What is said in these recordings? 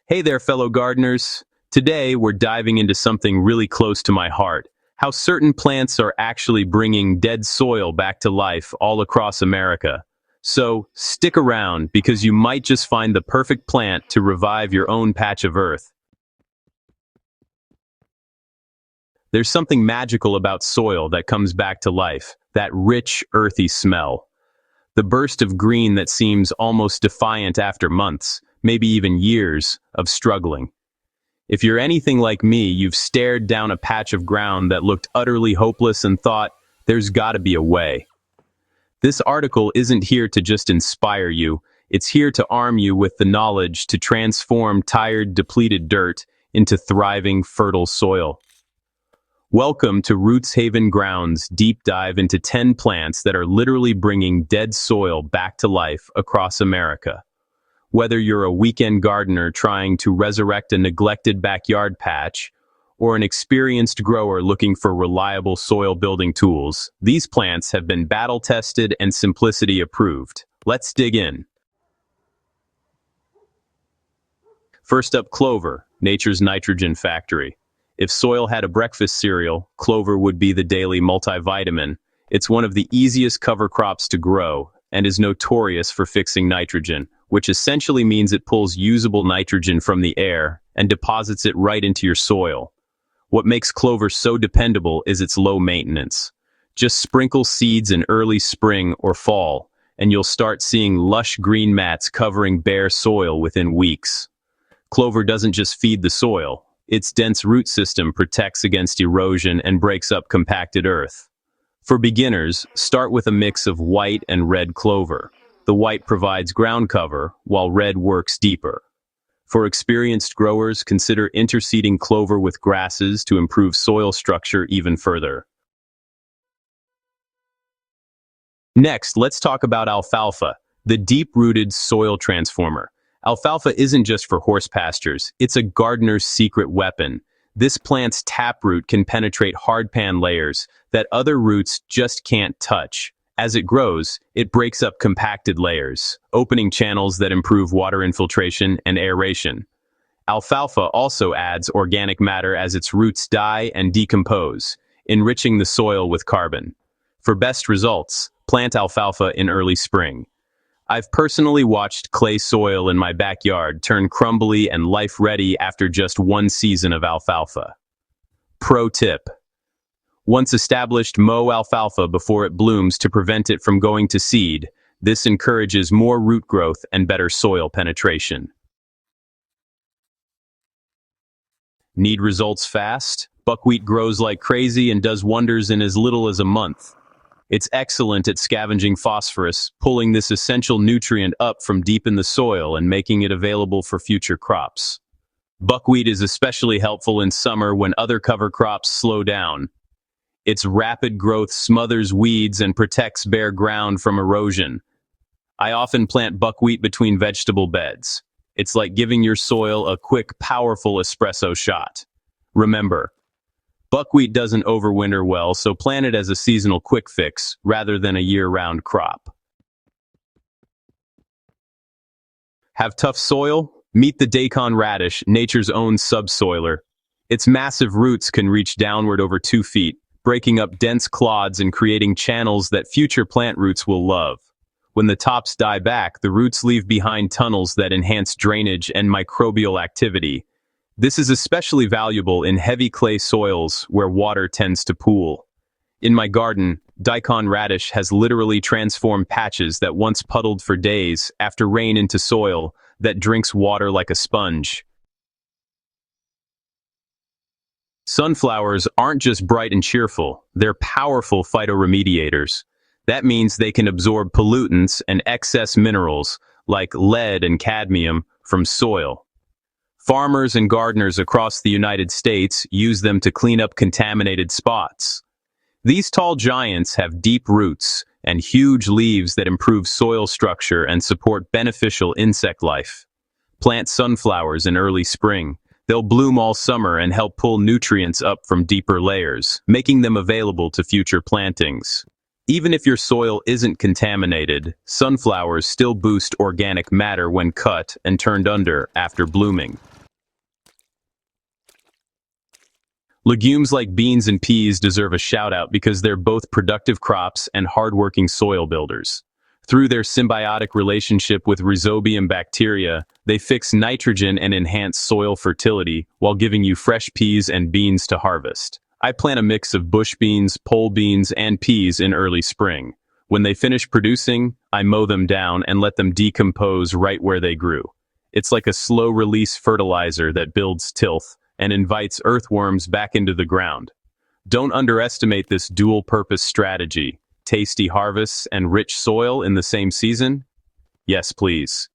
Hey there, fellow gardeners. Today, we're diving into something really close to my heart, how certain plants are actually bringing dead soil back to life all across America. So, stick around because you might just find the perfect plant to revive your own patch of earth. There's something magical about soil that comes back to life, that rich, earthy smell. The burst of green that seems almost defiant after months, maybe even years, of struggling. If you're anything like me, you've stared down a patch of ground that looked utterly hopeless and thought, there's gotta be a way. This article isn't here to just inspire you, it's here to arm you with the knowledge to transform tired, depleted dirt into thriving, fertile soil. Welcome to Roots Haven Ground's deep dive into 10 plants that are literally bringing dead soil back to life across America. Whether you're a weekend gardener trying to resurrect a neglected backyard patch, or an experienced grower looking for reliable soil-building tools, these plants have been battle-tested and simplicity approved. Let's dig in. First up, clover, nature's nitrogen factory. If soil had a breakfast cereal, clover would be the daily multivitamin. It's one of the easiest cover crops to grow and is notorious for fixing nitrogen, which essentially means it pulls usable nitrogen from the air and deposits it right into your soil. What makes clover so dependable is its low maintenance. Just sprinkle seeds in early spring or fall, and you'll start seeing lush green mats covering bare soil within weeks. Clover doesn't just feed the soil. Its dense root system protects against erosion and breaks up compacted earth. For beginners, start with a mix of white and red clover. The white provides ground cover, while red works deeper. For experienced growers, consider interseeding clover with grasses to improve soil structure even further. Next, let's talk about alfalfa, the deep-rooted soil transformer. Alfalfa isn't just for horse pastures, it's a gardener's secret weapon. This plant's taproot can penetrate hardpan layers that other roots just can't touch. As it grows, it breaks up compacted layers, opening channels that improve water infiltration and aeration. Alfalfa also adds organic matter as its roots die and decompose, enriching the soil with carbon. For best results, plant alfalfa in early spring. I've personally watched clay soil in my backyard turn crumbly and life-ready after just one season of alfalfa. Pro tip: once established, mow alfalfa before it blooms to prevent it from going to seed. This encourages more root growth and better soil penetration. Need results fast? Buckwheat grows like crazy and does wonders in as little as a month. It's excellent at scavenging phosphorus, pulling this essential nutrient up from deep in the soil and making it available for future crops. Buckwheat is especially helpful in summer when other cover crops slow down. Its rapid growth smothers weeds and protects bare ground from erosion. I often plant buckwheat between vegetable beds. It's like giving your soil a quick, powerful espresso shot. Remember, buckwheat doesn't overwinter well, so plant it as a seasonal quick fix rather than a year-round crop. Have tough soil? Meet the daikon radish, nature's own subsoiler. Its massive roots can reach downward over 2 feet, breaking up dense clods and creating channels that future plant roots will love. When the tops die back, the roots leave behind tunnels that enhance drainage and microbial activity. This is especially valuable in heavy clay soils where water tends to pool. In my garden, daikon radish has literally transformed patches that once puddled for days after rain into soil that drinks water like a sponge. Sunflowers aren't just bright and cheerful, they're powerful phytoremediators. That means they can absorb pollutants and excess minerals, like lead and cadmium, from soil. Farmers and gardeners across the United States use them to clean up contaminated spots. These tall giants have deep roots and huge leaves that improve soil structure and support beneficial insect life. Plant sunflowers in early spring. They'll bloom all summer and help pull nutrients up from deeper layers, making them available to future plantings. Even if your soil isn't contaminated, sunflowers still boost organic matter when cut and turned under after blooming. Legumes like beans and peas deserve a shout-out because they're both productive crops and hard-working soil builders. Through their symbiotic relationship with rhizobium bacteria, they fix nitrogen and enhance soil fertility while giving you fresh peas and beans to harvest. I plant a mix of bush beans, pole beans, and peas in early spring. When they finish producing, I mow them down and let them decompose right where they grew. It's like a slow-release fertilizer that builds tilth and invites earthworms back into the ground. Don't underestimate this dual-purpose strategy. Tasty harvests and rich soil in the same season? Yes, please.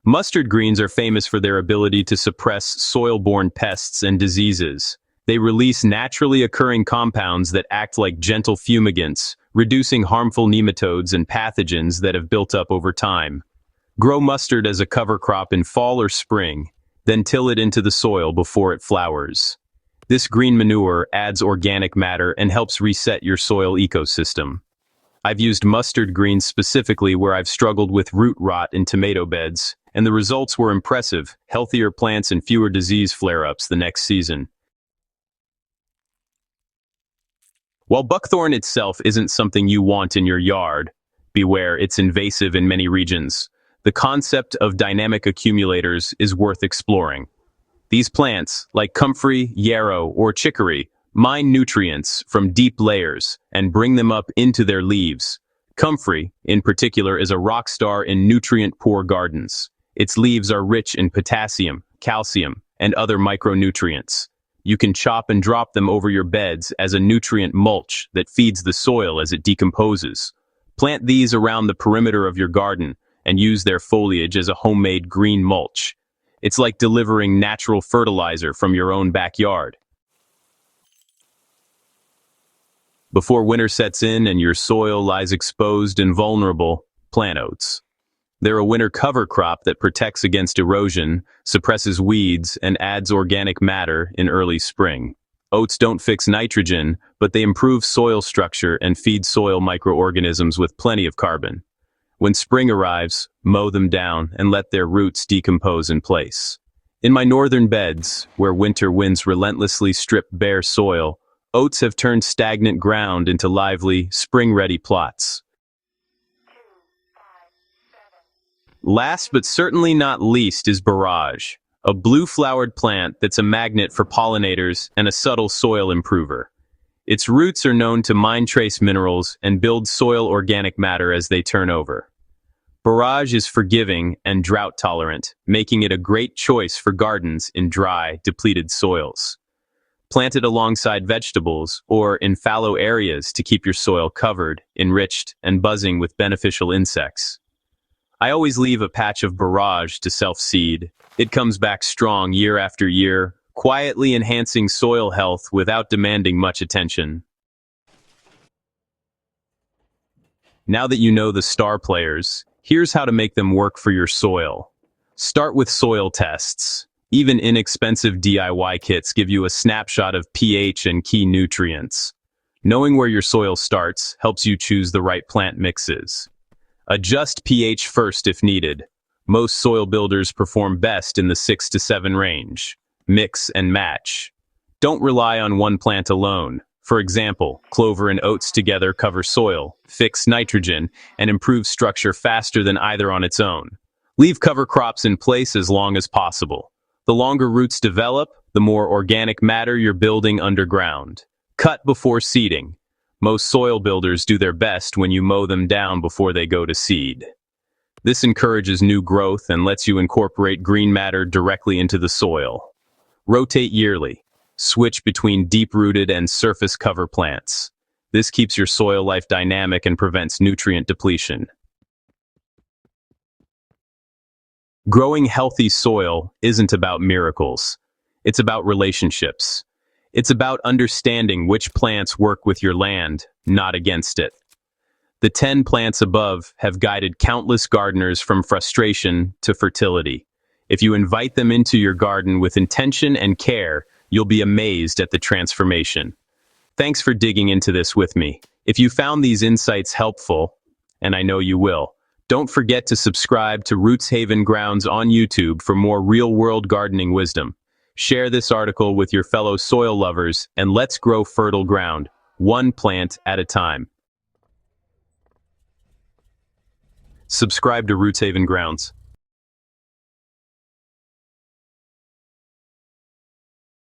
Mustard greens are famous for their ability to suppress soil-borne pests and diseases. They release naturally occurring compounds that act like gentle fumigants, reducing harmful nematodes and pathogens that have built up over time. Grow mustard as a cover crop in fall or spring, then till it into the soil before it flowers. This green manure adds organic matter and helps reset your soil ecosystem. I've used mustard greens specifically where I've struggled with root rot in tomato beds, and the results were impressive: healthier plants and fewer disease flare-ups the next season. While buckthorn itself isn't something you want in your yard, beware, it's invasive in many regions. The concept of dynamic accumulators is worth exploring. These plants, like comfrey, yarrow, or chicory, mine nutrients from deep layers and bring them up into their leaves. Comfrey, in particular, is a rock star in nutrient-poor gardens. Its leaves are rich in potassium, calcium, and other micronutrients. You can chop and drop them over your beds as a nutrient mulch that feeds the soil as it decomposes. Plant these around the perimeter of your garden and use their foliage as a homemade green mulch. It's like delivering natural fertilizer from your own backyard. Before winter sets in and your soil lies exposed and vulnerable, plant oats. They're a winter cover crop that protects against erosion, suppresses weeds, and adds organic matter in early spring. Oats don't fix nitrogen, but they improve soil structure and feed soil microorganisms with plenty of carbon. When spring arrives, mow them down and let their roots decompose in place. In my northern beds, where winter winds relentlessly strip bare soil, oats have turned stagnant ground into lively, spring-ready plots. Last but certainly not least is borage, a blue-flowered plant that's a magnet for pollinators and a subtle soil improver. Its roots are known to mine trace minerals and build soil organic matter as they turn over. Borage is forgiving and drought-tolerant, making it a great choice for gardens in dry, depleted soils. Plant it alongside vegetables or in fallow areas to keep your soil covered, enriched, and buzzing with beneficial insects. I always leave a patch of borage to self-seed. It comes back strong year after year, quietly enhancing soil health without demanding much attention. Now that you know the star players, here's how to make them work for your soil. Start with soil tests. Even inexpensive DIY kits give you a snapshot of pH and key nutrients. Knowing where your soil starts helps you choose the right plant mixes. Adjust pH first if needed. Most soil builders perform best in the 6 to 7 range. Mix and match. Don't rely on one plant alone. For example, clover and oats together cover soil, fix nitrogen, and improve structure faster than either on its own. Leave cover crops in place as long as possible. The longer roots develop, the more organic matter you're building underground. Cut before seeding. Most soil builders do their best when you mow them down before they go to seed. This encourages new growth and lets you incorporate green matter directly into the soil. Rotate yearly. Switch between deep-rooted and surface cover plants. This keeps your soil life dynamic and prevents nutrient depletion. Growing healthy soil isn't about miracles. It's about relationships. It's about understanding which plants work with your land, not against it. The 10 plants above have guided countless gardeners from frustration to fertility. If you invite them into your garden with intention and care, you'll be amazed at the transformation. Thanks for digging into this with me. If you found these insights helpful, and I know you will, don't forget to subscribe to Roots Haven Grounds on YouTube for more real-world gardening wisdom. Share this article with your fellow soil lovers and let's grow fertile ground, one plant at a time. Subscribe to Roots Haven Grounds.